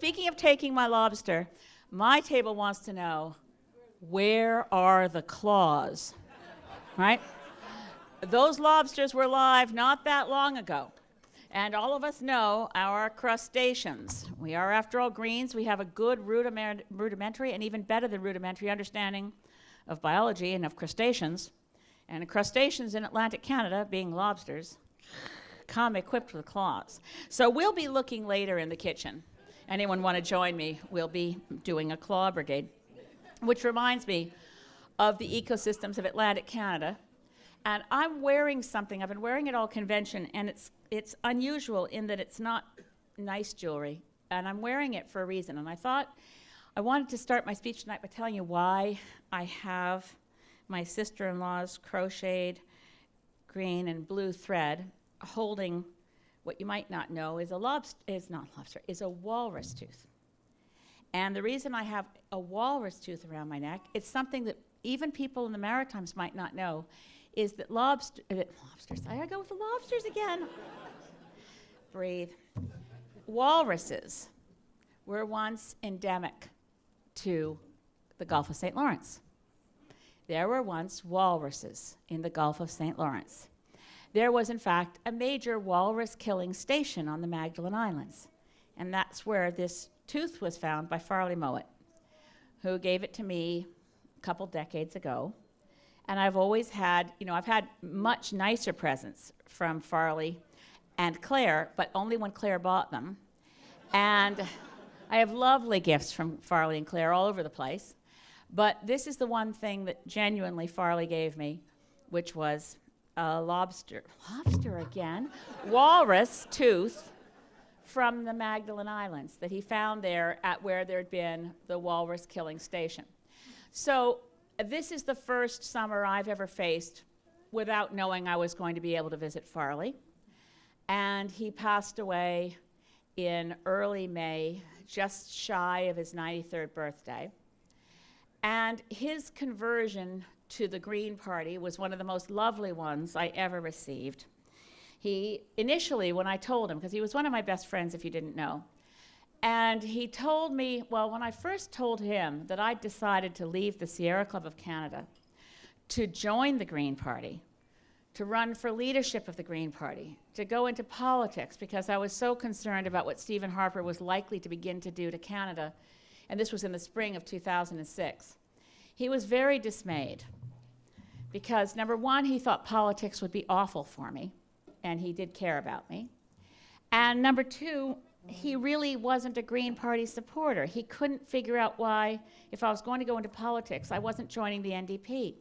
speaking of taking my lobster, my table wants to know, where are the claws? Right? Those lobsters were live not that long ago. And all of us know our crustaceans. We are, after all, greens. We have a good rudimentary and even better than rudimentary understanding of biology and of crustaceans. And crustaceans in Atlantic Canada, being lobsters, come equipped with claws. So we'll be looking later in the kitchen. Anyone want to join me? We'll be doing a claw brigade, which reminds me of the ecosystems of Atlantic Canada. And I'm wearing something. I've been wearing it all convention, and it's unusual in that it's not nice jewelry. And I'm wearing it for a reason. And I thought I wanted to start my speech tonight by telling you why I have my sister-in-law's crocheted green and blue thread holding what you might not know is a walrus tooth. And the reason I have a walrus tooth around my neck, it's something that even people in the Maritimes might not know, is that lobsters, I gotta go with the lobsters again. Breathe. Walruses were once endemic to the Gulf of St. Lawrence. There were once walruses in the Gulf of St. Lawrence. There was, in fact, a major walrus killing station on the Magdalen Islands. And that's where this tooth was found by Farley Mowat, who gave it to me a couple decades ago. And I've always had, I've had much nicer presents from Farley and Claire, but only when Claire bought them. And I have lovely gifts from Farley and Claire all over the place. But this is the one thing that genuinely Farley gave me, which was a lobster again, walrus tooth from the Magdalen Islands that he found there at where there'd been the walrus killing station. So this is the first summer I've ever faced without knowing I was going to be able to visit Farley. And he passed away in early May, just shy of his 93rd birthday. And his conversion to the Green Party was one of the most lovely ones I ever received. He initially, when I told him, because he was one of my best friends if you didn't know, and he told me, well, when I first told him that I'd decided to leave the Sierra Club of Canada to join the Green Party, to run for leadership of the Green Party, to go into politics, because I was so concerned about what Stephen Harper was likely to begin to do to Canada, and this was in the spring of 2006. He was very dismayed, because number one, he thought politics would be awful for me, and he did care about me. And number two, he really wasn't a Green Party supporter. He couldn't figure out why, if I was going to go into politics, I wasn't joining the NDP.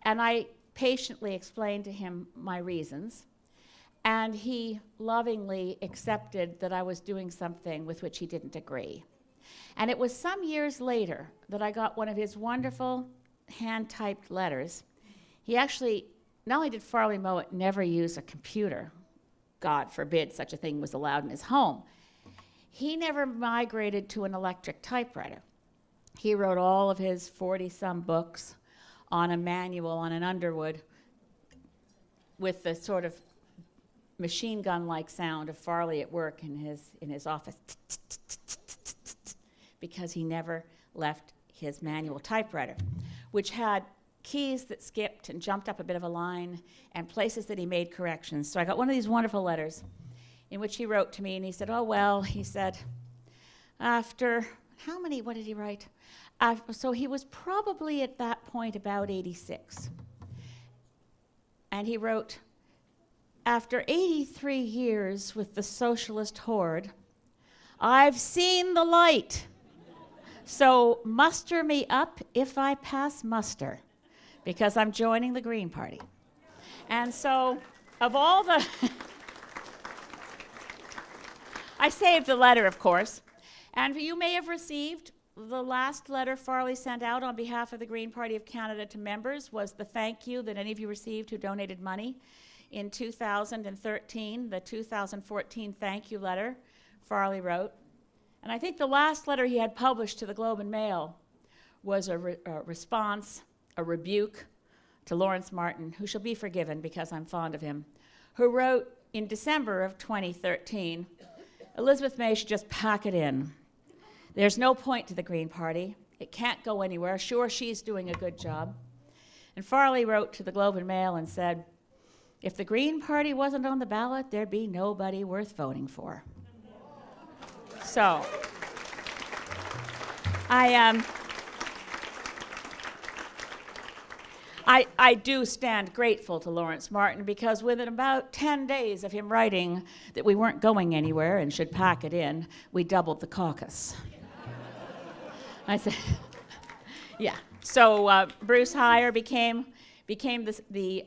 And I patiently explained to him my reasons, and he lovingly accepted that I was doing something with which he didn't agree. And it was some years later that I got one of his wonderful hand-typed letters. He actually, not only did Farley Mowat never use a computer, God forbid such a thing was allowed in his home, he never migrated to an electric typewriter. He wrote all of his 40-some books on a manual on an Underwood with the sort of machine gun-like sound of Farley at work in his office, because he never left his manual typewriter, which had keys that skipped and jumped up a bit of a line and places that he made corrections. So I got one of these wonderful letters in which he wrote to me, and he said, oh, well, he said, after, what did he write? So he was probably at that point about 86. And he wrote, after 83 years with the socialist horde, I've seen the light. So muster me up if I pass muster, because I'm joining the Green Party. And so, of all the... I saved the letter, of course. And you may have received the last letter Farley sent out on behalf of the Green Party of Canada to members was the thank you that any of you received who donated money in 2013, the 2014 thank you letter Farley wrote. And I think the last letter he had published to the Globe and Mail was a response, a rebuke to Lawrence Martin, who shall be forgiven because I'm fond of him, who wrote in December of 2013, Elizabeth May should just pack it in. There's no point to the Green Party. It can't go anywhere. Sure, she's doing a good job. And Farley wrote to the Globe and Mail and said, if the Green Party wasn't on the ballot, there'd be nobody worth voting for. So, I do stand grateful to Lawrence Martin, because within about 10 days of him writing that we weren't going anywhere and should pack it in, we doubled the caucus. I said, yeah. So Bruce Heyer became the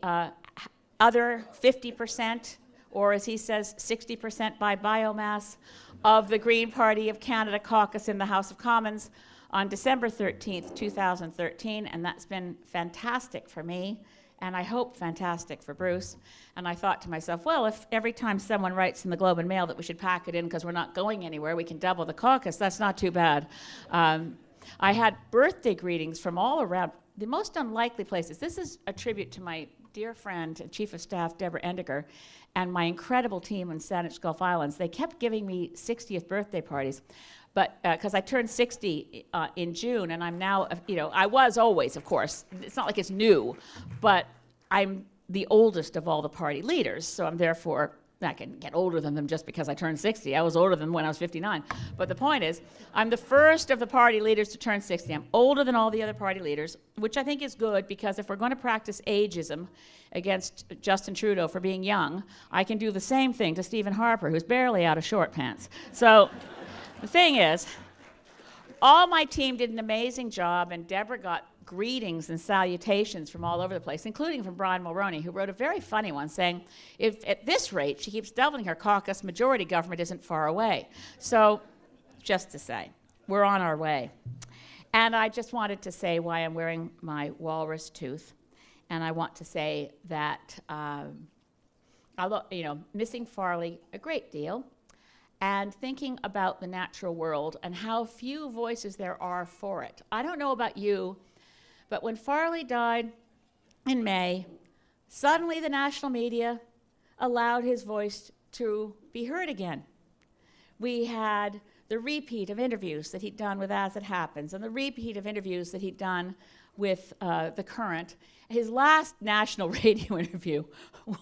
other 50%, or as he says, 60% by biomass, of the Green Party of Canada caucus in the House of Commons on December 13th, 2013, and that's been fantastic for me, and I hope fantastic for Bruce. And I thought to myself, well, if every time someone writes in the Globe and Mail that we should pack it in because we're not going anywhere, we can double the caucus, that's not too bad. I had birthday greetings from all around, the most unlikely places. This is a tribute to my dear friend and Chief of Staff, Deborah Endiger, and my incredible team in Saanich Gulf Islands. They kept giving me 60th birthday parties, but because I turned 60 in June, and I'm now, I was always, of course, it's not like it's new, but I'm the oldest of all the party leaders, so I'm therefore, I can get older than them just because I turned 60. I was older than them when I was 59. But the point is, I'm the first of the party leaders to turn 60. I'm older than all the other party leaders, which I think is good, because if we're going to practice ageism against Justin Trudeau for being young, I can do the same thing to Stephen Harper, who's barely out of short pants. So the thing is, all my team did an amazing job, and Deborah got greetings and salutations from all over the place, including from Brian Mulroney, who wrote a very funny one saying, if at this rate she keeps doubling her caucus, majority government isn't far away. So just to say, we're on our way. And I just wanted to say why I'm wearing my walrus tooth. And I want to say that missing Farley a great deal, and thinking about the natural world and how few voices there are for it. I don't know about you, but when Farley died in May, suddenly the national media allowed his voice to be heard again. We had the repeat of interviews that he'd done with As It Happens, and the repeat of interviews that he'd done with The Current. His last national radio interview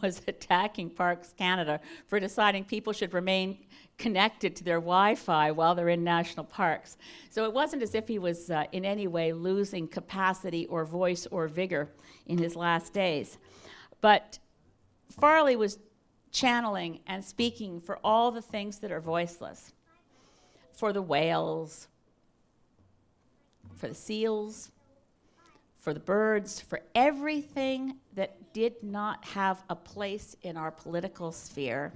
was attacking Parks Canada for deciding people should remain connected to their Wi-Fi while they're in national parks. So it wasn't as if he was in any way losing capacity or voice or vigor in his last days. But Farley was channeling and speaking for all the things that are voiceless. For the whales, for the seals, for the birds, for everything that did not have a place in our political sphere.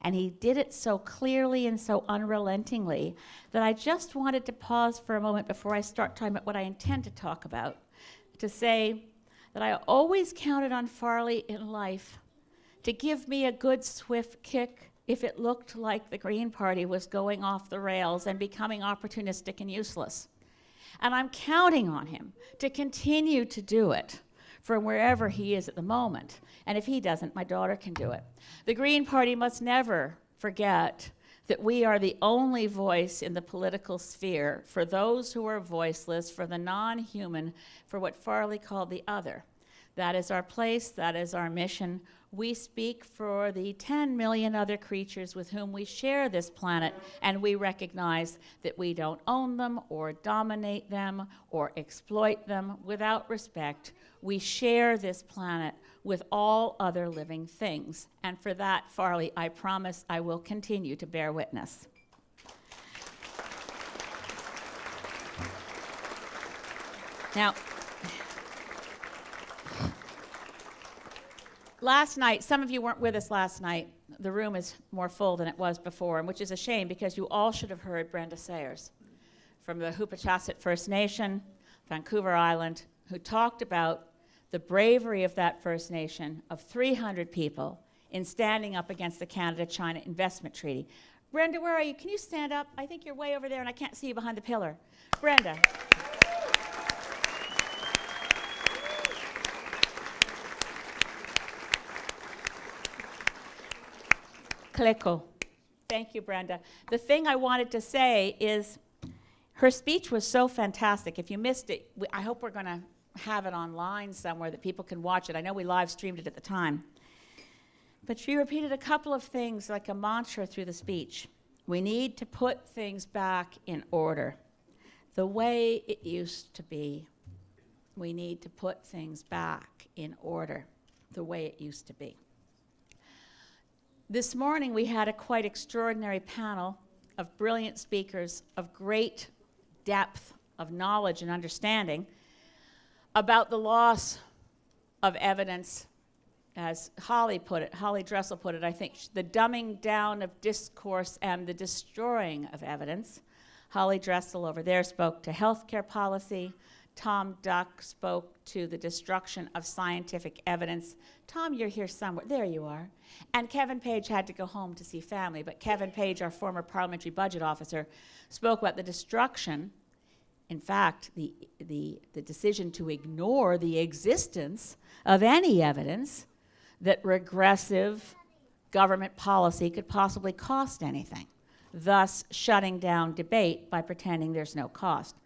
And he did it so clearly and so unrelentingly that I just wanted to pause for a moment before I start talking about what I intend to talk about, to say that I always counted on Farley in life to give me a good swift kick if it looked like the Green Party was going off the rails and becoming opportunistic and useless. And I'm counting on him to continue to do it from wherever he is at the moment. And if he doesn't, my daughter can do it. The Green Party must never forget that we are the only voice in the political sphere for those who are voiceless, for the non-human, for what Farley called the other. That is our place, that is our mission. We speak for the 10 million other creatures with whom we share this planet, and we recognize that we don't own them or dominate them or exploit them without respect. We share this planet with all other living things. And for that, Farley, I promise I will continue to bear witness. Now, last night, some of you weren't with us last night. The room is more full than it was before, and which is a shame because you all should have heard Brenda Sayers from the Hoopachasset First Nation, Vancouver Island, who talked about the bravery of that First Nation of 300 people in standing up against the Canada-China Investment Treaty. Brenda, where are you? Can you stand up? I think you're way over there, and I can't see you behind the pillar. Brenda. Kleko. Thank you, Brenda. The thing I wanted to say is Her speech was so fantastic. If you missed it, I hope we're going to have it online somewhere that people can watch it. I know we live streamed it at the time. But she repeated a couple of things like a mantra through the speech. We need to put things back in order, the way it used to be. We need to put things back in order, the way it used to be. This morning we had a quite extraordinary panel of brilliant speakers of great depth of knowledge and understanding about the loss of evidence, as Holly put it, Holly Dressel put it, I think, the dumbing down of discourse and the destroying of evidence. Holly Dressel over there spoke to healthcare policy. Tom Duck spoke to the destruction of scientific evidence. Tom, you're here somewhere. There you are. And Kevin Page had to go home to see family, but Kevin Page, our former parliamentary budget officer, spoke about the destruction, in fact, the decision to ignore the existence of any evidence that regressive government policy could possibly cost anything, thus shutting down debate by pretending there's no cost.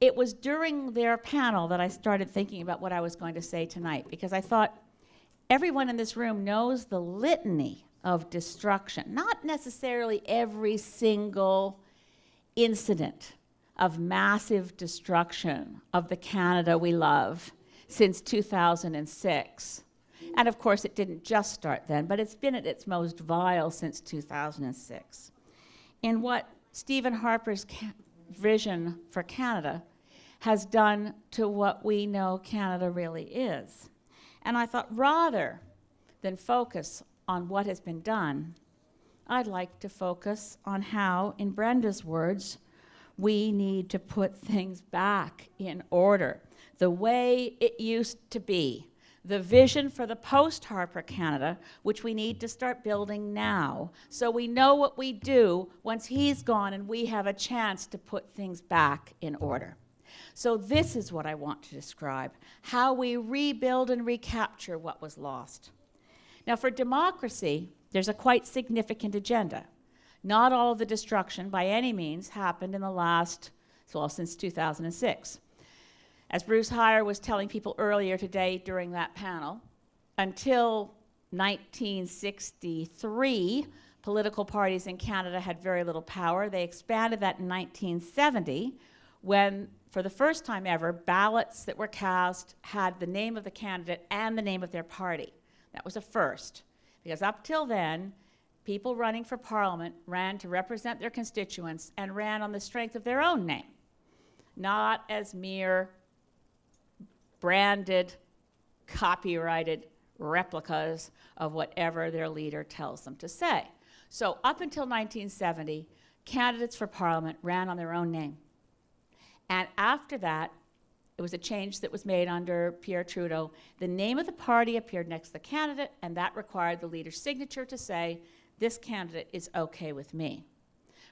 It was during their panel that I started thinking about what I was going to say tonight, because I thought everyone in this room knows the litany of destruction, not necessarily every single incident of massive destruction of the Canada we love since 2006. And of course, it didn't just start then, but it's been at its most vile since 2006. In what Stephen Harper's vision for Canada has done to what we know Canada really is. And I thought, rather than focus on what has been done, I'd like to focus on how, in Brenda's words, we need to put things back in order, the way it used to be. The vision for the post-Harper Canada, which we need to start building now, so we know what we do once he's gone and we have a chance to put things back in order. So this is what I want to describe, how we rebuild and recapture what was lost. Now, for democracy, there's a quite significant agenda. Not all of the destruction, by any means, happened in the last, well, since 2006. As Bruce Heyer was telling people earlier today during that panel, until 1963, political parties in Canada had very little power. They expanded that in 1970 when, for the first time ever, ballots that were cast had the name of the candidate and the name of their party. That was a first, because up till then, people running for parliament ran to represent their constituents and ran on the strength of their own name, not as mere branded, copyrighted replicas of whatever their leader tells them to say. So up until 1970, candidates for parliament ran on their own name. And after that, it was a change that was made under Pierre Trudeau. The name of the party appeared next to the candidate, and that required the leader's signature to say, this candidate is okay with me,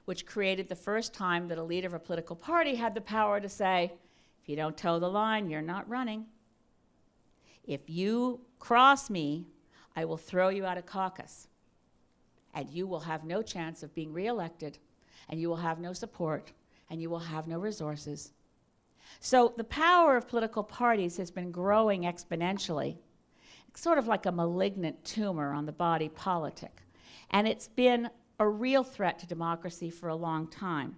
which created the first time that a leader of a political party had the power to say, if you don't toe the line, you're not running. If you cross me, I will throw you out of caucus, and you will have no chance of being reelected, and you will have no support, and you will have no resources. So the power of political parties has been growing exponentially, sort of like a malignant tumor on the body politic. And it's been a real threat to democracy for a long time.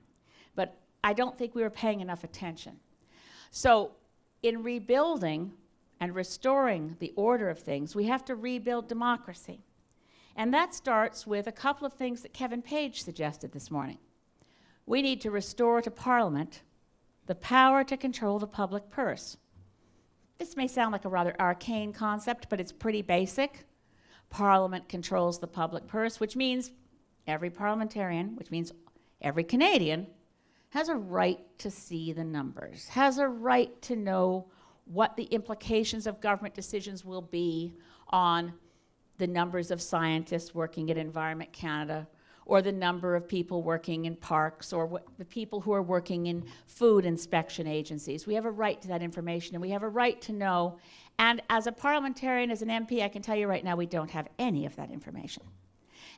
But I don't think we were paying enough attention. So in rebuilding and restoring the order of things, we have to rebuild democracy. And that starts with a couple of things that Kevin Page suggested this morning. We need to restore to Parliament the power to control the public purse. This may sound like a rather arcane concept, but it's pretty basic. Parliament controls the public purse, which means every parliamentarian, which means every Canadian, has a right to see the numbers, has a right to know what the implications of government decisions will be on the numbers of scientists working at Environment Canada, or the number of people working in parks, or the people who are working in food inspection agencies. We have a right to that information, and we have a right to know. And as a parliamentarian, as an MP, I can tell you right now, we don't have any of that information.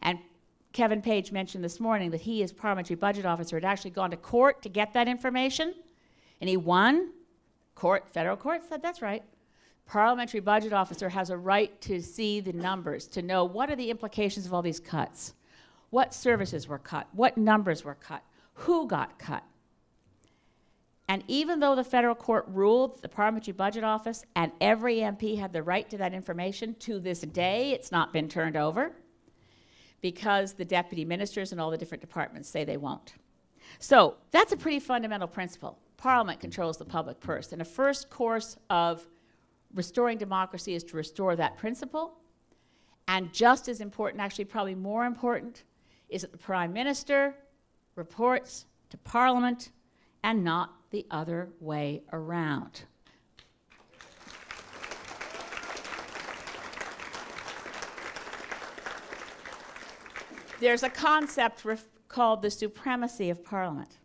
And Kevin Page mentioned this morning that he, as parliamentary budget officer, had actually gone to court to get that information, and he won. Federal court said that's right. Parliamentary budget officer has a right to see the numbers, to know what are the implications of all these cuts, what services were cut, what numbers were cut, who got cut. And even though the federal court ruled that the parliamentary budget office and every MP had the right to that information, to this day it's not been turned over because the deputy ministers and all the different departments say they won't. So that's a pretty fundamental principle. Parliament controls the public purse, and a first course of restoring democracy is to restore that principle. And just as important, actually probably more important, is that the Prime Minister reports to Parliament and not the other way around. There's a concept called the supremacy of Parliament.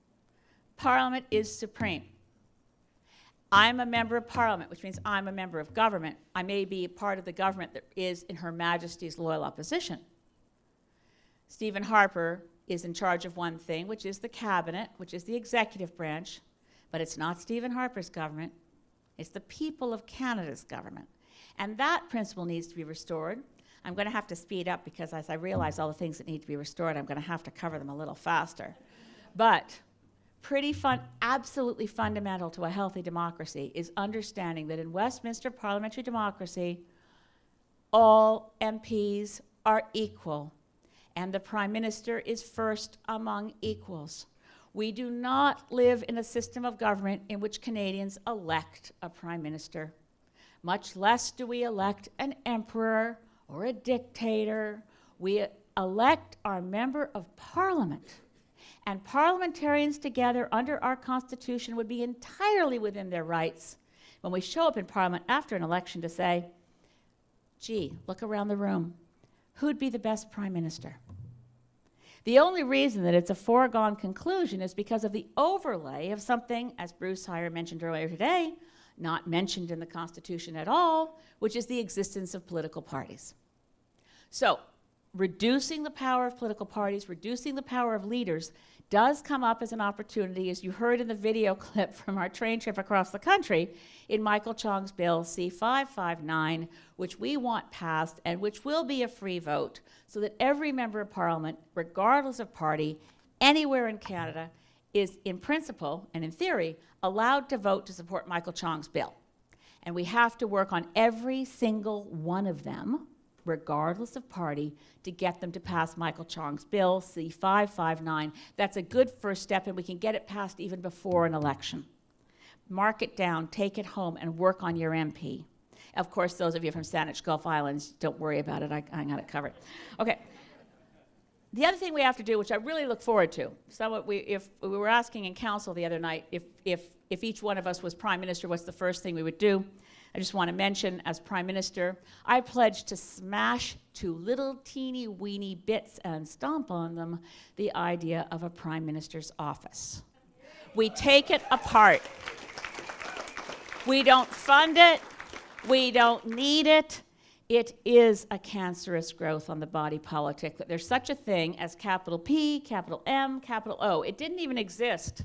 Parliament is supreme. I'm a member of Parliament, which means I'm a member of government. I may be a part of the government that is in Her Majesty's loyal opposition. Stephen Harper is in charge of one thing, which is the cabinet, which is the executive branch, but it's not Stephen Harper's government. It's the people of Canada's government. And that principle needs to be restored. I'm going to have to speed up because as I realize all the things that need to be restored, I'm going to have to cover them a little faster. But absolutely fundamental to a healthy democracy is understanding that in Westminster parliamentary democracy, all MPs are equal, and the Prime Minister is first among equals. We do not live in a system of government in which Canadians elect a Prime Minister. Much less do we elect an emperor or a dictator. We elect our member of Parliament. And parliamentarians together under our Constitution would be entirely within their rights when we show up in Parliament after an election to say, gee, look around the room. Who'd be the best Prime Minister? The only reason that it's a foregone conclusion is because of the overlay of something, as Bruce Heyer mentioned earlier today, not mentioned in the Constitution at all, which is the existence of political parties. So, reducing the power of political parties, reducing the power of leaders, does come up as an opportunity, as you heard in the video clip from our train trip across the country, in Michael Chong's bill C-559, which we want passed and which will be a free vote, so that every member of Parliament, regardless of party, anywhere in Canada, is in principle and in theory allowed to vote to support Michael Chong's bill. And we have to work on every single one of them, regardless of party, to get them to pass Michael Chong's bill, C-559. That's a good first step, and we can get it passed even before an election. Mark it down, take it home, and work on your MP. Of course, those of you from Saanich Gulf Islands, don't worry about it, I got it covered. Okay. The other thing we have to do, which I really look forward to, if we were asking in council the other night, if each one of us was Prime Minister, what's the first thing we would do? I just want to mention, as Prime Minister, I pledge to smash to little teeny weeny bits and stomp on them the idea of a Prime Minister's office. We take it apart. We don't fund it. We don't need it. It is a cancerous growth on the body politic. That there's such a thing as capital P, capital M, capital O. It didn't even exist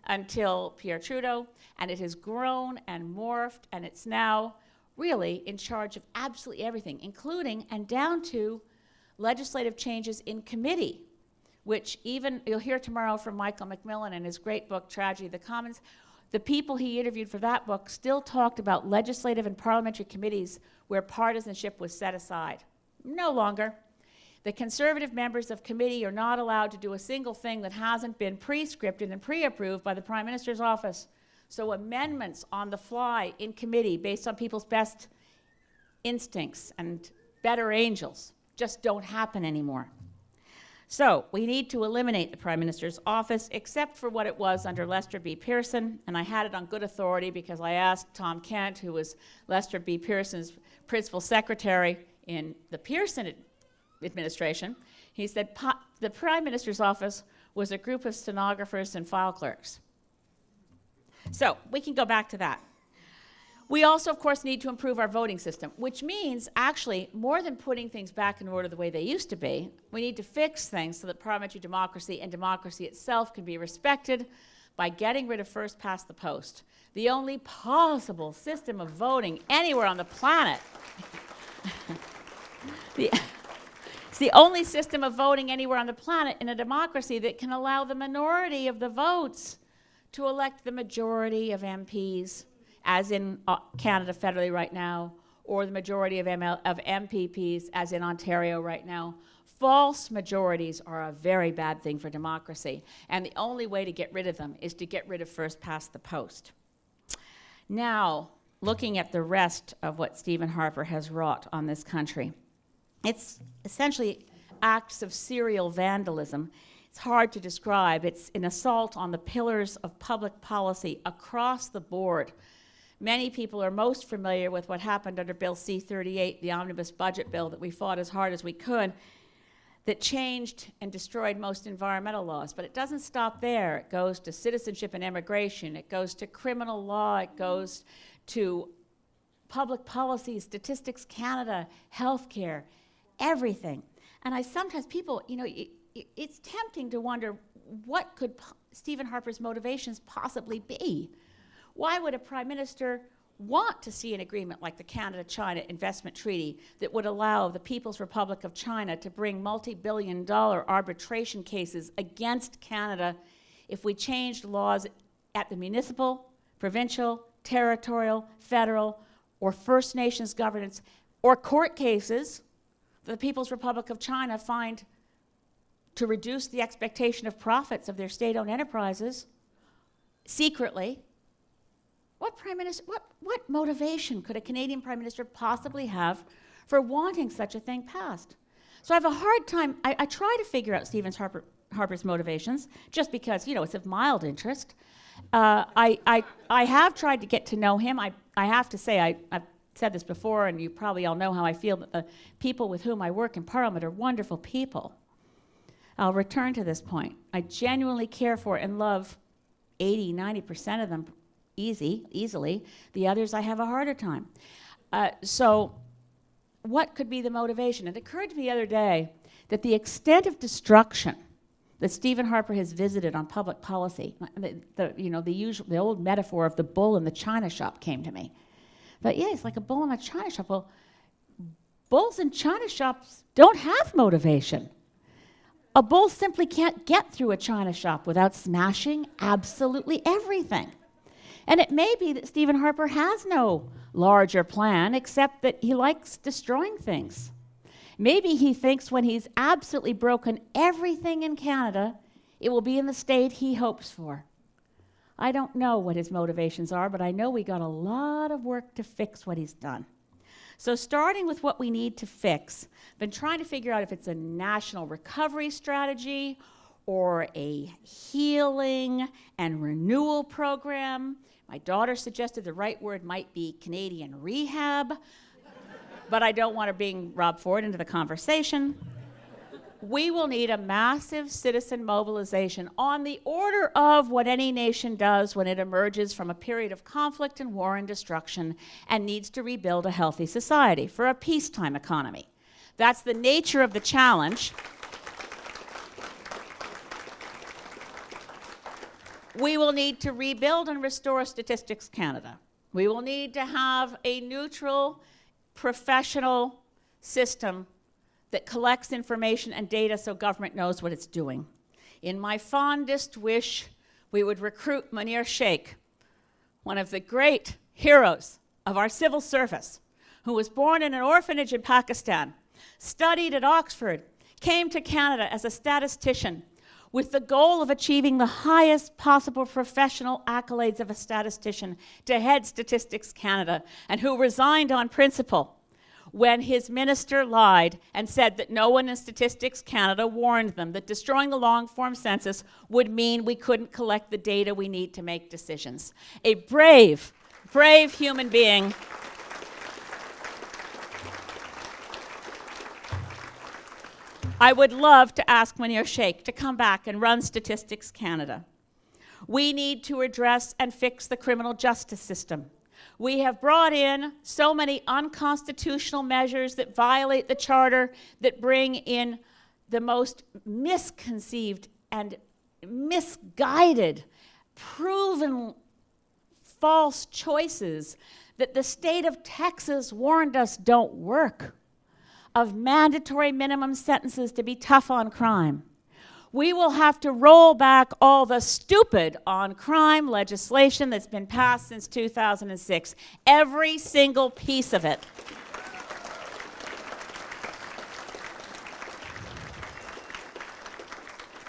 until Pierre Trudeau, and it has grown and morphed, and it's now really in charge of absolutely everything, including and down to legislative changes in committee, which even you'll hear tomorrow from Michael McMillan in his great book, Tragedy of the Commons. The people he interviewed for that book still talked about legislative and parliamentary committees where partisanship was set aside. No longer. The Conservative members of committee are not allowed to do a single thing that hasn't been pre-scripted and pre-approved by the Prime Minister's office. So amendments on the fly in committee based on people's best instincts and better angels just don't happen anymore. So we need to eliminate the Prime Minister's office, except for what it was under Lester B. Pearson, and I had it on good authority because I asked Tom Kent, who was Lester B. Pearson's principal secretary in the Pearson administration. He said the Prime Minister's office was a group of stenographers and file clerks. So we can go back to that. We also, of course, need to improve our voting system, which means actually more than putting things back in order the way they used to be, we need to fix things so that parliamentary democracy and democracy itself can be respected by getting rid of first past the post, the only possible system of voting anywhere on the planet. It's the only system of voting anywhere on the planet in a democracy that can allow the minority of the votes to elect the majority of MPs, as in Canada federally right now, or the majority of MPPs, as in Ontario right now. False majorities are a very bad thing for democracy, and the only way to get rid of them is to get rid of first past the post. Now, looking at the rest of what Stephen Harper has wrought on this country, it's essentially acts of serial vandalism. It's hard to describe. It's an assault on the pillars of public policy across the board. Many people are most familiar with what happened under Bill C-38, the omnibus budget bill that we fought as hard as we could, that changed and destroyed most environmental laws. But it doesn't stop there. It goes to citizenship and immigration. It goes to criminal law. It goes to public policy, Statistics Canada, healthcare, everything. And I sometimes, people, you know, it's tempting to wonder what could Stephen Harper's motivations possibly be? Why would a prime minister want to see an agreement like the Canada-China Investment Treaty that would allow the People's Republic of China to bring multi-billion-dollar arbitration cases against Canada if we changed laws at the municipal, provincial, territorial, federal, or First Nations governance, or court cases that the People's Republic of China find to reduce the expectation of profits of their state-owned enterprises secretly? What motivation could a Canadian Prime Minister possibly have for wanting such a thing passed? So I have a hard time, I try to figure out Stephen Harper's motivations, just because, you know, it's of mild interest. I have tried to get to know him. I have to say, I've said this before, and you probably all know how I feel, that the people with whom I work in Parliament are wonderful people. I'll return to this point. I genuinely care for and love 80, 90% of them easily. The others I have a harder time. So what could be the motivation? It occurred to me the other day that the extent of destruction that Stephen Harper has visited on public policy, the old metaphor of the bull in the china shop came to me. But yeah, it's like a bull in a china shop. Well, bulls in china shops don't have motivation. A bull simply can't get through a china shop without smashing absolutely everything. And it may be that Stephen Harper has no larger plan except that he likes destroying things. Maybe he thinks when he's absolutely broken everything in Canada, it will be in the state he hopes for. I don't know what his motivations are, but I know we got a lot of work to fix what he's done. So starting with what we need to fix, I've been trying to figure out if it's a national recovery strategy or a healing and renewal program. My daughter suggested the right word might be Canadian rehab, but I don't want to bring Rob Ford into the conversation. We will need a massive citizen mobilization on the order of what any nation does when it emerges from a period of conflict and war and destruction and needs to rebuild a healthy society for a peacetime economy. That's the nature of the challenge. We will need to rebuild and restore Statistics Canada. We will need to have a neutral, professional system that collects information and data so government knows what it's doing. In my fondest wish, we would recruit Munir Sheikh, one of the great heroes of our civil service, who was born in an orphanage in Pakistan, studied at Oxford, came to Canada as a statistician, with the goal of achieving the highest possible professional accolades of a statistician to head Statistics Canada, and who resigned on principle when his minister lied and said that no one in Statistics Canada warned them that destroying the long-form census would mean we couldn't collect the data we need to make decisions. A brave, brave human being. I would love to ask Munir Sheikh to come back and run Statistics Canada. We need to address and fix the criminal justice system. We have brought in so many unconstitutional measures that violate the charter, that bring in the most misconceived and misguided, proven false choices that the state of Texas warned us don't work, of mandatory minimum sentences to be tough on crime. We will have to roll back all the stupid on crime legislation that's been passed since 2006, every single piece of it.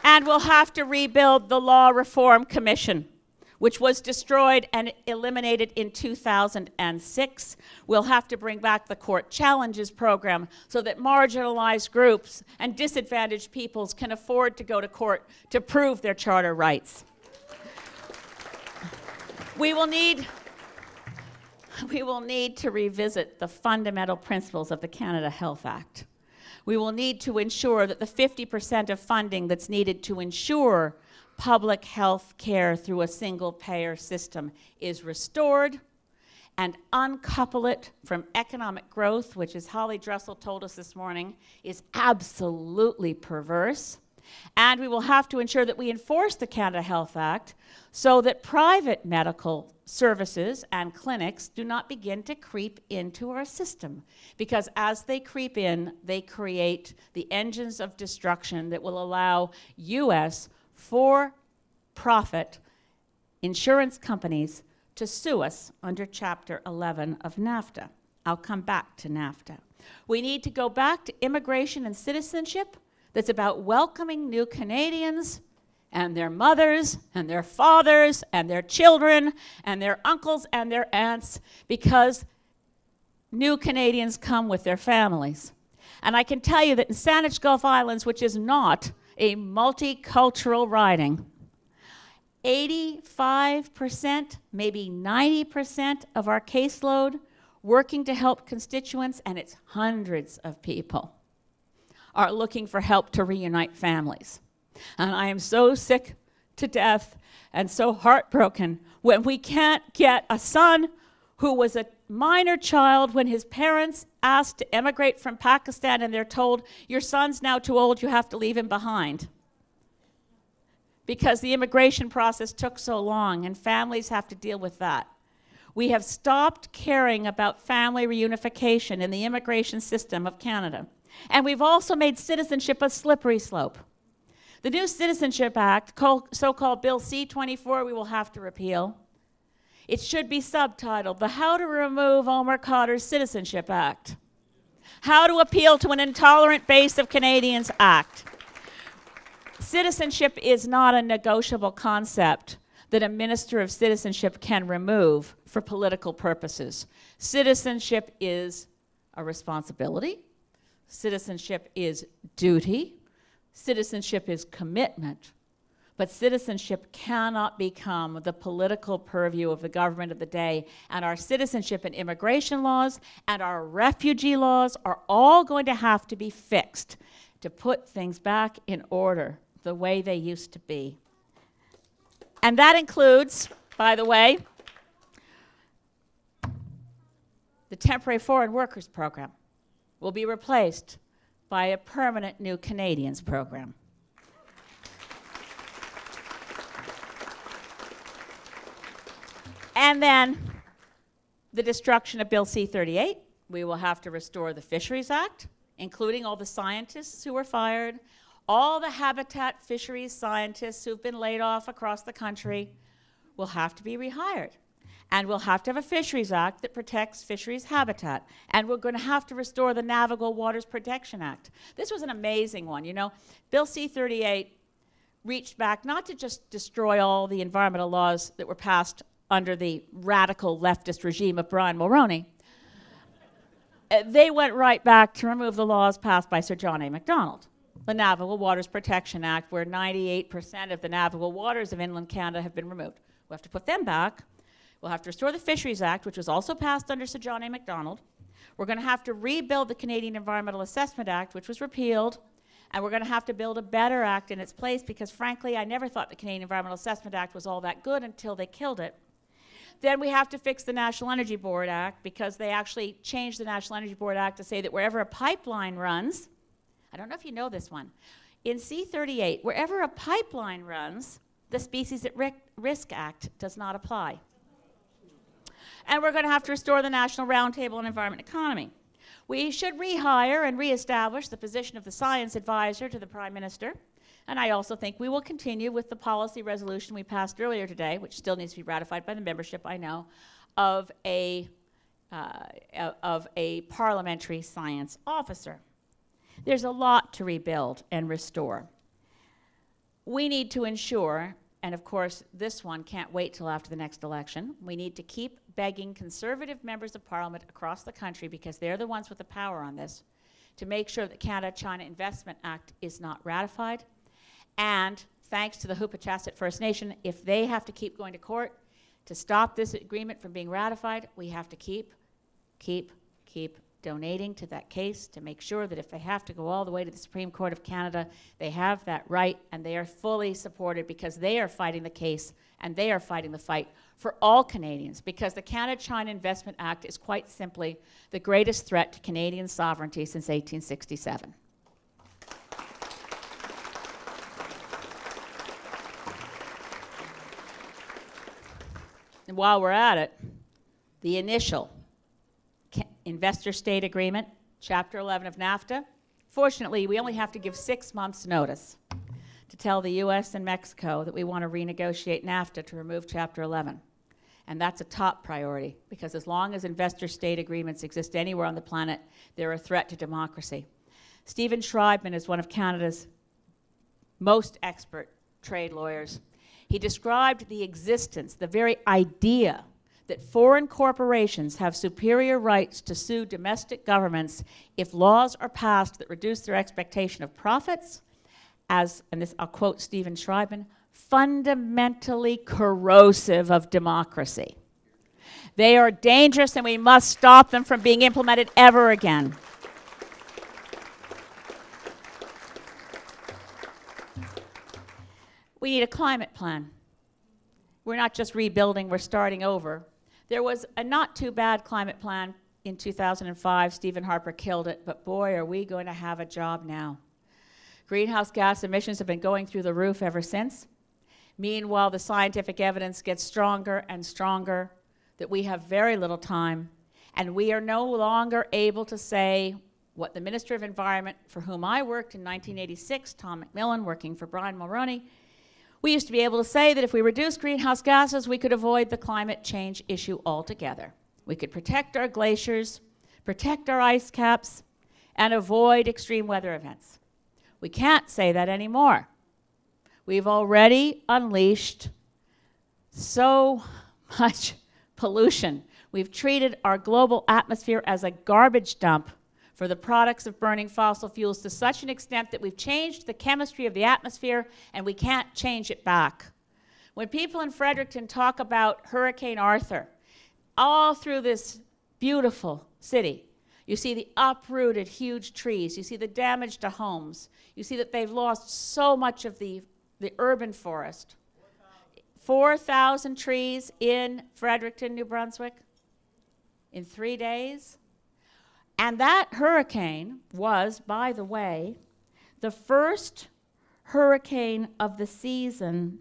And we'll have to rebuild the Law Reform Commission, which was destroyed and eliminated in 2006. We'll have to bring back the Court Challenges Program so that marginalized groups and disadvantaged peoples can afford to go to court to prove their charter rights. We will need to revisit the fundamental principles of the Canada Health Act. We will need to ensure that the 50% of funding that's needed to ensure public health care through a single-payer system is restored, and uncouple it from economic growth, which, as Holly Dressel told us this morning, is absolutely perverse. And we will have to ensure that we enforce the Canada Health Act so that private medical services and clinics do not begin to creep into our system. Because as they creep in, they create the engines of destruction that will allow U.S. for-profit insurance companies to sue us under Chapter 11 of NAFTA. I'll come back to NAFTA. We need to go back to immigration and citizenship that's about welcoming new Canadians and their mothers and their fathers and their children and their uncles and their aunts, because new Canadians come with their families. And I can tell you that in Saanich Gulf Islands, which is not a multicultural riding, 85%, maybe 90% of our caseload working to help constituents, and it's hundreds of people, are looking for help to reunite families. And I am so sick to death and so heartbroken when we can't get a son who was a minor child when his parents asked to emigrate from Pakistan, and they're told, your son's now too old, you have to leave him behind. Because the immigration process took so long, and families have to deal with that. We have stopped caring about family reunification in the immigration system of Canada. And we've also made citizenship a slippery slope. The new Citizenship Act, so-called Bill C-24, we will have to repeal. It should be subtitled, the How to Remove Omar Khadr's Citizenship Act. How to Appeal to an Intolerant Base of Canadians Act. Citizenship is not a negotiable concept that a minister of citizenship can remove for political purposes. Citizenship is a responsibility. Citizenship is duty. Citizenship is commitment. But citizenship cannot become the political purview of the government of the day. And our citizenship and immigration laws and our refugee laws are all going to have to be fixed to put things back in order the way they used to be. And that includes, by the way, the Temporary Foreign Workers Program will be replaced by a permanent New Canadians program. And then the destruction of Bill C-38. We will have to restore the Fisheries Act, including all the scientists who were fired, all the habitat fisheries scientists who've been laid off across the country will have to be rehired. And we'll have to have a Fisheries Act that protects fisheries habitat. And we're going to have to restore the Navigable Waters Protection Act. This was an amazing one. You know, Bill C-38 reached back not to just destroy all the environmental laws that were passed under the radical leftist regime of Brian Mulroney. They went right back to remove the laws passed by Sir John A. Macdonald. The Navigable Waters Protection Act, where 98% of the navigable waters of inland Canada have been removed. We'll have to put them back. We'll have to restore the Fisheries Act, which was also passed under Sir John A. Macdonald. We're going to have to rebuild the Canadian Environmental Assessment Act, which was repealed. And we're going to have to build a better act in its place, because frankly, I never thought the Canadian Environmental Assessment Act was all that good until they killed it. Then we have to fix the National Energy Board Act, because they actually changed the National Energy Board Act to say that wherever a pipeline runs, I don't know if you know this one, in C-38, wherever a pipeline runs, the Species at Risk Act does not apply. And we're going to have to restore the National Roundtable on Environment and Economy. We should rehire and reestablish the position of the science advisor to the Prime Minister. And I also think we will continue with the policy resolution we passed earlier today, which still needs to be ratified by the membership, I know, of a parliamentary science officer. There's a lot to rebuild and restore. We need to ensure, and of course this one can't wait till after the next election, we need to keep begging Conservative members of Parliament across the country, because they're the ones with the power on this, to make sure that the Canada-China Investment Act is not ratified. And thanks to the Hoopa-Chassett First Nation, if they have to keep going to court to stop this agreement from being ratified, we have to keep donating to that case to make sure that if they have to go all the way to the Supreme Court of Canada, they have that right, and they are fully supported, because they are fighting the case and they are fighting the fight for all Canadians, because the Canada-China Investment Act is quite simply the greatest threat to Canadian sovereignty since 1867. And while we're at it, the initial investor-state agreement, Chapter 11 of NAFTA, fortunately, we only have to give 6 months' notice to tell the US and Mexico that we want to renegotiate NAFTA to remove Chapter 11. And that's a top priority, because as long as investor-state agreements exist anywhere on the planet, they're a threat to democracy. Stephen Schreibman is one of Canada's most expert trade lawyers. He described the existence, the very idea, that foreign corporations have superior rights to sue domestic governments if laws are passed that reduce their expectation of profits as, and this I'll quote Stephen Schreibman, fundamentally corrosive of democracy. They are dangerous, and we must stop them from being implemented ever again. We need a climate plan. We're not just rebuilding, we're starting over. There was a not too bad climate plan in 2005. Stephen Harper killed it, but boy, are we going to have a job now. Greenhouse gas emissions have been going through the roof ever since. Meanwhile, the scientific evidence gets stronger and stronger that we have very little time, and we are no longer able to say what the Minister of Environment, for whom I worked in 1986, Tom McMillan, working for Brian Mulroney, we used to be able to say that if we reduced greenhouse gases, we could avoid the climate change issue altogether. We could protect our glaciers, protect our ice caps, and avoid extreme weather events. We can't say that anymore. We've already unleashed so much pollution. We've treated our global atmosphere as a garbage dump for the products of burning fossil fuels to such an extent that we've changed the chemistry of the atmosphere, and we can't change it back. When people in Fredericton talk about Hurricane Arthur, all through this beautiful city, you see the uprooted huge trees, you see the damage to homes, you see that they've lost so much of the urban forest. 4,000 trees in Fredericton, New Brunswick in 3 days. And that hurricane was, by the way, the first hurricane of the season.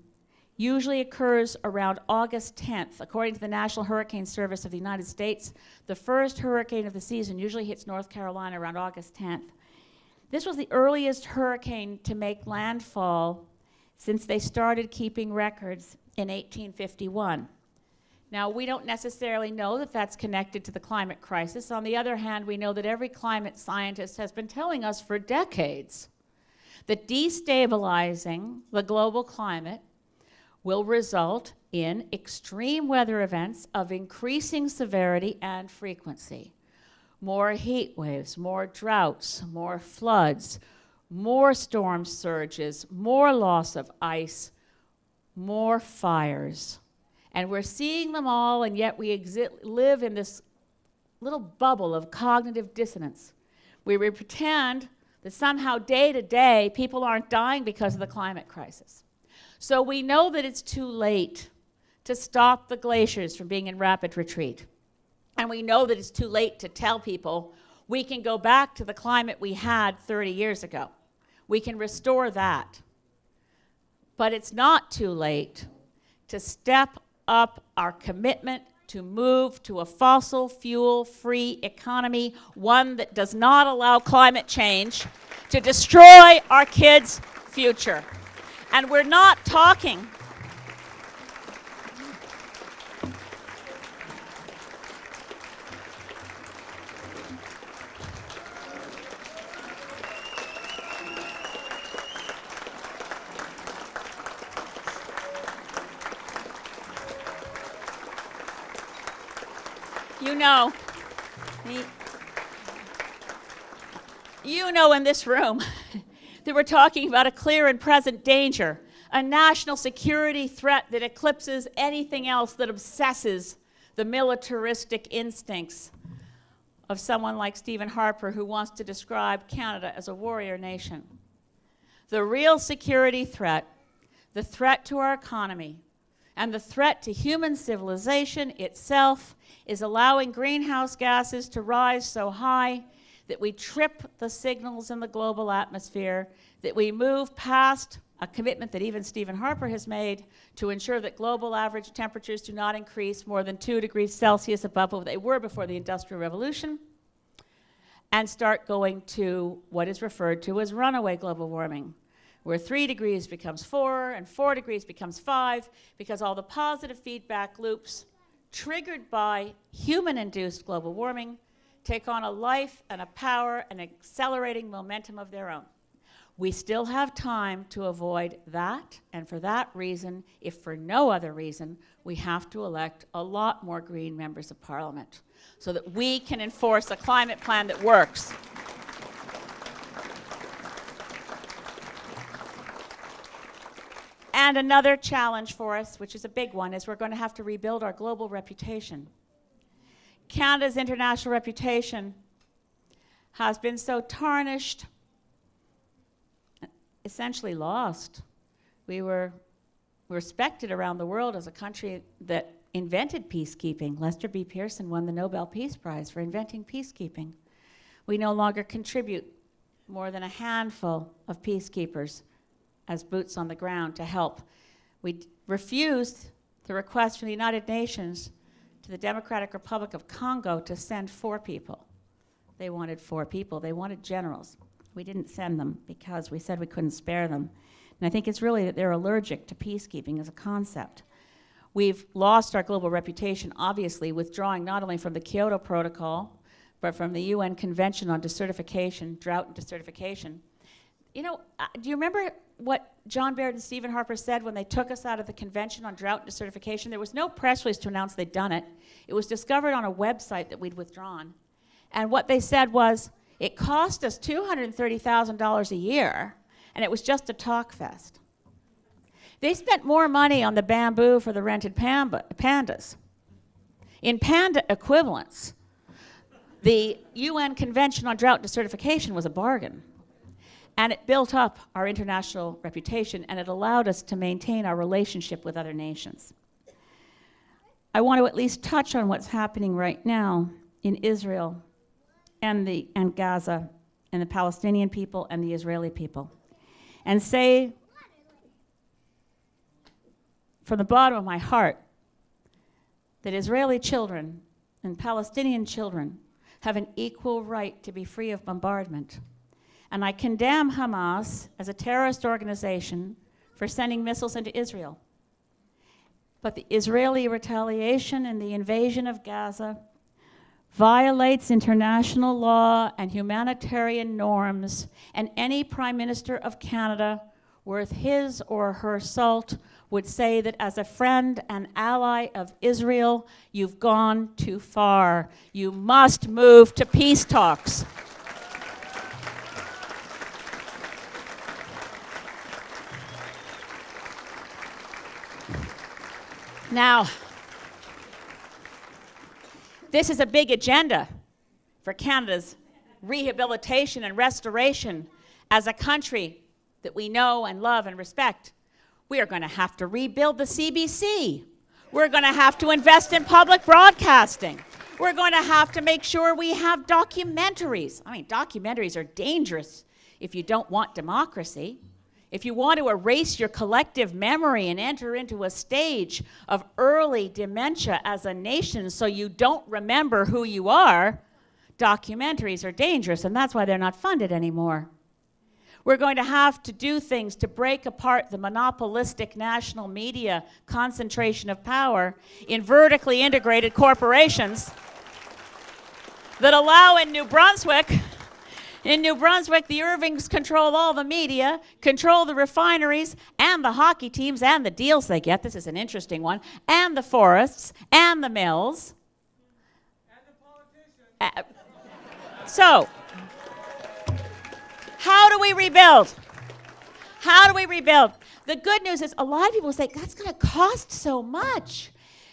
Usually occurs around August 10th. According to the National Hurricane Service of the United States, the first hurricane of the season usually hits North Carolina around August 10th. This was the earliest hurricane to make landfall since they started keeping records in 1851. Now, we don't necessarily know that that's connected to the climate crisis. On the other hand, we know that every climate scientist has been telling us for decades that destabilizing the global climate will result in extreme weather events of increasing severity and frequency. More heat waves, more droughts, more floods, more storm surges, more loss of ice, more fires. And we're seeing them all, and yet we live in this little bubble of cognitive dissonance. We pretend that somehow day to day people aren't dying because of the climate crisis. So we know that it's too late to stop the glaciers from being in rapid retreat. And we know that it's too late to tell people we can go back to the climate we had 30 years ago. We can restore that. But it's not too late to step up our commitment to move to a fossil fuel-free economy, one that does not allow climate change to destroy our kids' future. And we're not talking you know in this room that we're talking about a clear and present danger, a national security threat that eclipses anything else that obsesses the militaristic instincts of someone like Stephen Harper, who wants to describe Canada as a warrior nation. The real security threat, the threat to our economy, and the threat to human civilization itself is allowing greenhouse gases to rise so high that we trip the signals in the global atmosphere, that we move past a commitment that even Stephen Harper has made to ensure that global average temperatures do not increase more than 2 degrees Celsius above what they were before the Industrial Revolution, and start going to what is referred to as runaway global warming, where 3 degrees becomes 4 and 4 degrees becomes 5, because all the positive feedback loops triggered by human-induced global warming take on a life and a power and accelerating momentum of their own. We still have time to avoid that, and for that reason, if for no other reason, we have to elect a lot more Green members of Parliament so that we can enforce a climate plan that works. And another challenge for us, which is a big one, is we're going to have to rebuild our global reputation. Canada's international reputation has been so tarnished, essentially lost. We were respected around the world as a country that invented peacekeeping. Lester B. Pearson won the Nobel Peace Prize for inventing peacekeeping. We no longer contribute more than a handful of peacekeepers as boots on the ground to help. We refused the request from the United Nations to the Democratic Republic of Congo to send 4 people. They wanted 4 people. They wanted generals. We didn't send them because we said we couldn't spare them. And I think it's really that they're allergic to peacekeeping as a concept. We've lost our global reputation, obviously, withdrawing not only from the Kyoto Protocol, but from the UN Convention on Desertification, Drought and Desertification. You know, do you remember what John Baird and Stephen Harper said when they took us out of the Convention on Drought and Desertification? There was no press release to announce they'd done it. It was discovered on a website that we'd withdrawn. And what they said was, it cost us $230,000 a year, and it was just a talk fest. They spent more money on the bamboo for the rented pandas. In panda equivalents, the UN Convention on Drought and Desertification was a bargain. And it built up our international reputation, and it allowed us to maintain our relationship with other nations. I want to at least touch on what's happening right now in Israel and Gaza, and the Palestinian people and the Israeli people, and say from the bottom of my heart that Israeli children and Palestinian children have an equal right to be free of bombardment. And I condemn Hamas as a terrorist organization for sending missiles into Israel. But the Israeli retaliation and the invasion of Gaza violates international law and humanitarian norms, and any Prime Minister of Canada worth his or her salt would say that as a friend and ally of Israel, you've gone too far. You must move to peace talks. Now, this is a big agenda for Canada's rehabilitation and restoration as a country that we know and love and respect. We are going to have to rebuild the CBC. We're going to have to invest in public broadcasting. We're going to have to make sure we have documentaries. I mean, documentaries are dangerous if you don't want democracy. If you want to erase your collective memory and enter into a stage of early dementia as a nation so you don't remember who you are, documentaries are dangerous, and that's why they're not funded anymore. We're going to have to do things to break apart the monopolistic national media concentration of power in vertically integrated corporations that allow in New Brunswick, the Irvings control all the media, control the refineries, and the hockey teams, and the deals they get. This is an interesting one. And the forests, and the mills. And the politicians. So, how do we rebuild? How do we rebuild? The good news is a lot of people say, that's going to cost so much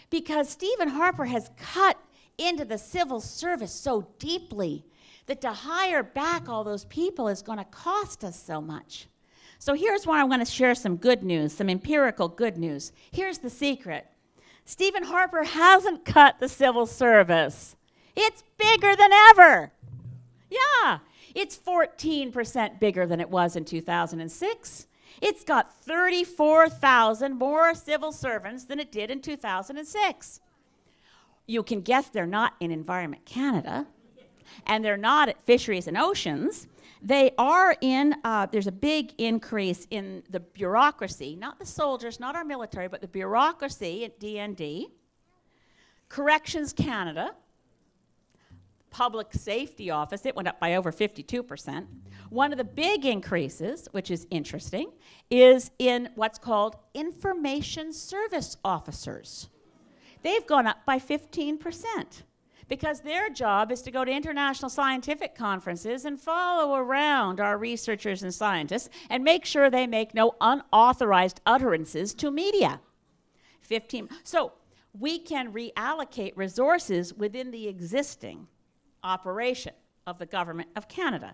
because Stephen Harper has cut into the civil service so deeply that to hire back all those people is going to cost us so much. So here's where I'm going to share some good news, some empirical good news. Here's the secret. Stephen Harper hasn't cut the civil service. It's bigger than ever. Yeah, it's 14% bigger than it was in 2006. It's got 34,000 more civil servants than it did in 2006. You can guess they're not in Environment Canada, and they're not at Fisheries and Oceans. They are in, there's a big increase in the bureaucracy, not the soldiers, not our military, but the bureaucracy at DND, Corrections Canada, Public Safety Office, it went up by over 52%. One of the big increases, which is interesting, is in what's called Information Service Officers. They've gone up by 15%. Because their job is to go to international scientific conferences and follow around our researchers and scientists and make sure they make no unauthorized utterances to media. 15. So we can reallocate resources within the existing operation of the Government of Canada.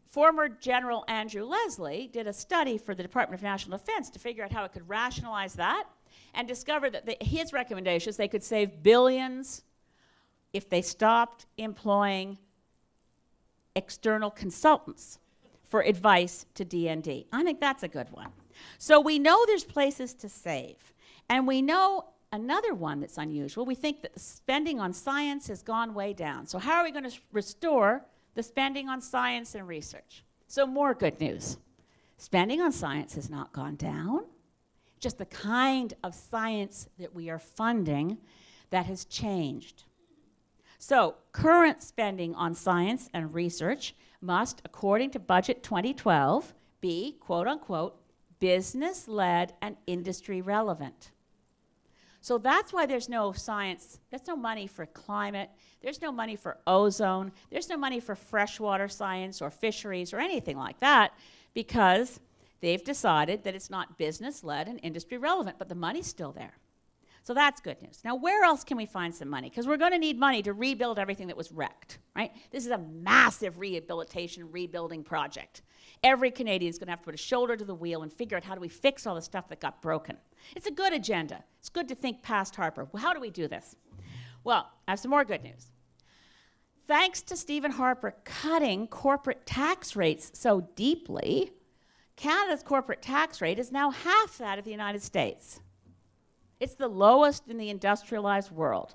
Former General Andrew Leslie did a study for the Department of National Defense to figure out how it could rationalize that and discovered that his recommendations, they could save billions if they stopped employing external consultants for advice to DND. I think that's a good one. So we know there's places to save. And we know another one that's unusual. We think that the spending on science has gone way down. So how are we going to restore the spending on science and research? So more good news. Spending on science has not gone down. Just the kind of science that we are funding that has changed. So current spending on science and research must, according to Budget 2012, be, quote unquote, business-led and industry relevant. So that's why there's no science, there's no money for climate, there's no money for ozone, there's no money for freshwater science or fisheries or anything like that, because they've decided that it's not business-led and industry relevant, but the money's still there. So that's good news. Now, where else can we find some money? Because we're going to need money to rebuild everything that was wrecked, right? This is a massive rehabilitation, rebuilding project. Every Canadian is going to have to put a shoulder to the wheel and figure out how do we fix all the stuff that got broken. It's a good agenda. It's good to think past Harper. Well, how do we do this? Well, I have some more good news. Thanks to Stephen Harper cutting corporate tax rates so deeply, Canada's corporate tax rate is now half that of the United States. It's the lowest in the industrialized world.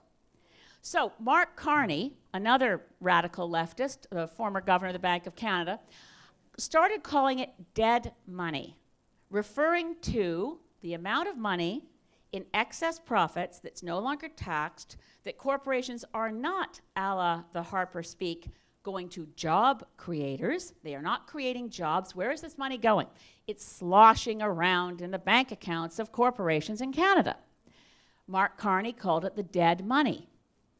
So Mark Carney, another radical leftist, the former governor of the Bank of Canada, started calling it dead money, referring to the amount of money in excess profits that's no longer taxed, that corporations are not, a la the Harper speak, going to job creators. They are not creating jobs. Where is this money going? It's sloshing around in the bank accounts of corporations in Canada. Mark Carney called it the dead money.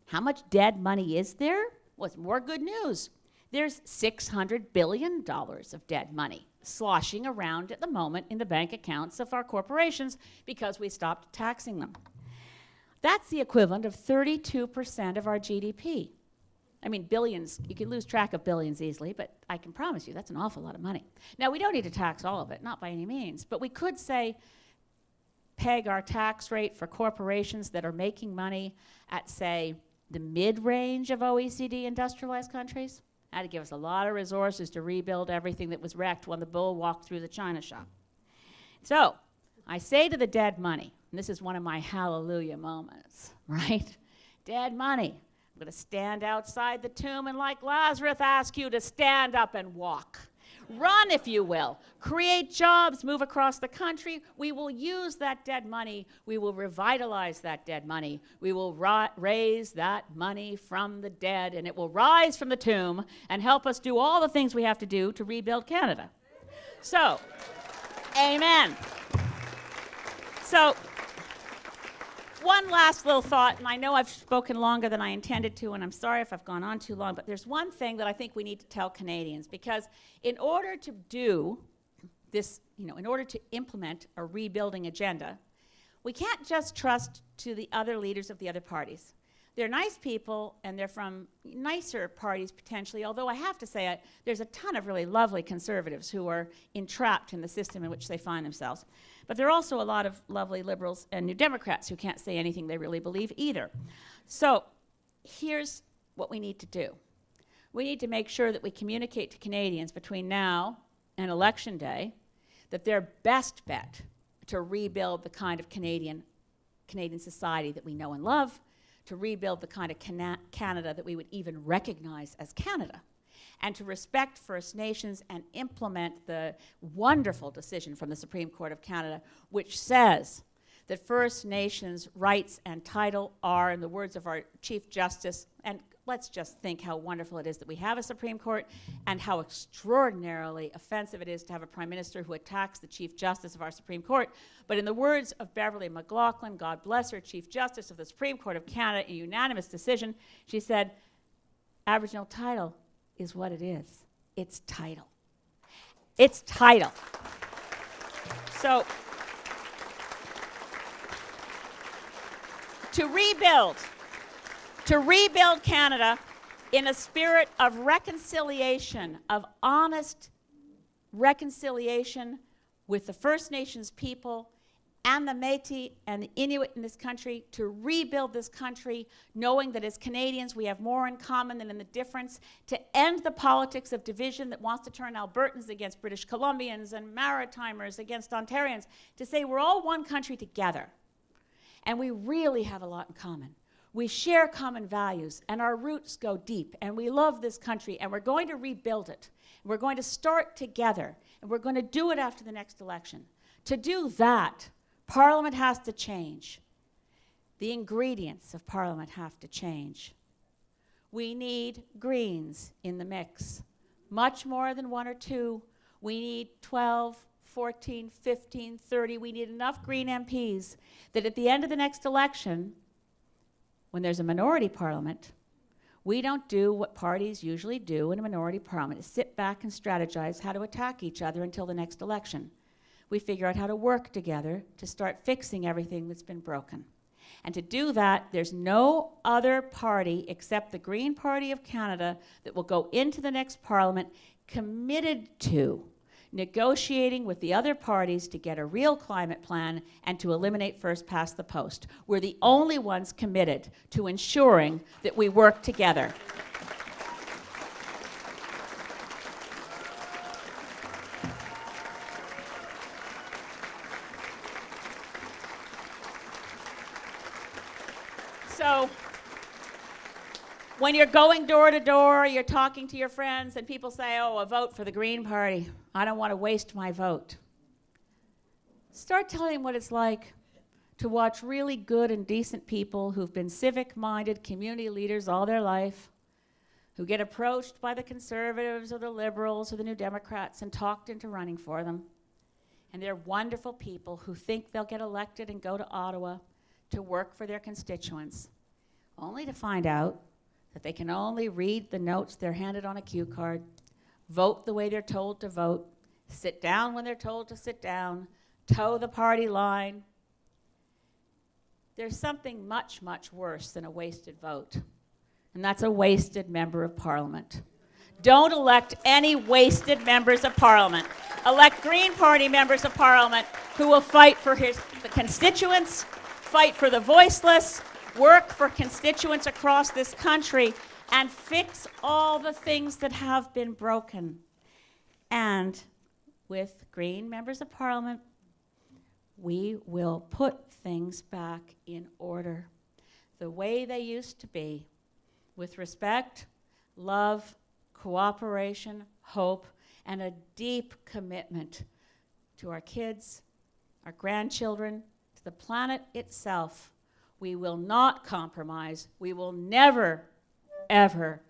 How much dead money is there? Well, it's more good news. There's $600 billion of dead money sloshing around at the moment in the bank accounts of our corporations because we stopped taxing them. That's the equivalent of 32% of our GDP. I mean, billions, you can lose track of billions easily, but I can promise you that's an awful lot of money. Now, we don't need to tax all of it, not by any means, but we could say, peg our tax rate for corporations that are making money at, say, the mid-range of OECD industrialized countries. That'd give us a lot of resources to rebuild everything that was wrecked when the bull walked through the china shop. So I say to the dead money, and this is one of my hallelujah moments, right? Dead money. I'm going to stand outside the tomb and, like Lazarus, ask you to stand up and walk. Run, if you will. Create jobs, move across the country. We will use that dead money. We will revitalize that dead money. We will raise that money from the dead, and it will rise from the tomb and help us do all the things we have to do to rebuild Canada. So, amen. So, one last little thought, and I know I've spoken longer than I intended to, and I'm sorry if I've gone on too long, but there's one thing that I think we need to tell Canadians, because in order to do this, in order to implement a rebuilding agenda, we can't just trust to the other leaders of the other parties. They're nice people, and they're from nicer parties potentially, although I have to say there's a ton of really lovely conservatives who are entrapped in the system in which they find themselves. But there are also a lot of lovely liberals and New Democrats who can't say anything they really believe either. So here's what we need to do. We need to make sure that we communicate to Canadians between now and Election Day that their best bet to rebuild the kind of Canadian society that we know and love, to rebuild the kind of Canada that we would even recognize as Canada, and to respect First Nations and implement the wonderful decision from the Supreme Court of Canada, which says that First Nations rights and title are, in the words of our Chief Justice, and let's just think how wonderful it is that we have a Supreme Court, and how extraordinarily offensive it is to have a Prime Minister who attacks the Chief Justice of our Supreme Court. But in the words of Beverly McLaughlin, God bless her, Chief Justice of the Supreme Court of Canada, a unanimous decision, she said, Aboriginal title is what it is. It's title. It's title. So, to rebuild Canada in a spirit of reconciliation, of honest reconciliation with the First Nations people and the Métis and the Inuit in this country, to rebuild this country knowing that as Canadians we have more in common than in the difference, to end the politics of division that wants to turn Albertans against British Columbians and Maritimers against Ontarians, to say we're all one country together. And we really have a lot in common. We share common values, and our roots go deep, and we love this country, and we're going to rebuild it. We're going to start together, and we're going to do it after the next election. To do that, Parliament has to change. The ingredients of Parliament have to change. We need Greens in the mix, much more than one or two. We need 12, 14, 15, 30. We need enough Green MPs that at the end of the next election, when there's a minority parliament, we don't do what parties usually do in a minority parliament, is sit back and strategize how to attack each other until the next election. We figure out how to work together to start fixing everything that's been broken. And to do that, there's no other party except the Green Party of Canada that will go into the next parliament committed to negotiating with the other parties to get a real climate plan and to eliminate first past the post. We're the only ones committed to ensuring that we work together. So, when you're going door to door, you're talking to your friends, and people say, oh, a vote for the Green Party. I don't want to waste my vote. Start telling them what it's like to watch really good and decent people who've been civic-minded community leaders all their life, who get approached by the Conservatives or the Liberals or the New Democrats and talked into running for them. And they're wonderful people who think they'll get elected and go to Ottawa to work for their constituents, only to find out that they can only read the notes they're handed on a cue card, vote the way they're told to vote, sit down when they're told to sit down, toe the party line. There's something much, much worse than a wasted vote, and that's a wasted member of Parliament. Don't elect any wasted members of Parliament. Elect Green Party members of Parliament who will fight for the constituents, fight for the voiceless, work for constituents across this country, and fix all the things that have been broken. And with Green members of Parliament, we will put things back in order the way they used to be, with respect, love, cooperation, hope, and a deep commitment to our kids, our grandchildren, to the planet itself. We will not compromise. We will never, ever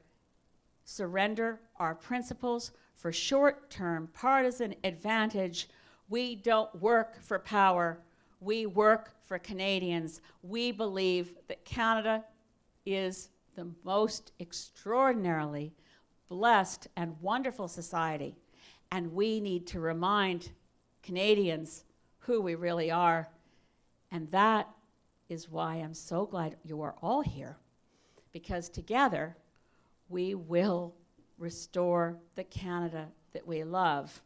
surrender our principles for short-term partisan advantage. We don't work for power. We work for Canadians. We believe that Canada is the most extraordinarily blessed and wonderful society. And we need to remind Canadians who we really are. And that is why I'm so glad you are all here, because together we will restore the Canada that we love.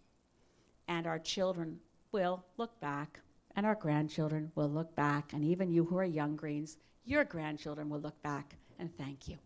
And our children will look back, and our grandchildren will look back, and even you who are young Greens, your grandchildren will look back and thank you.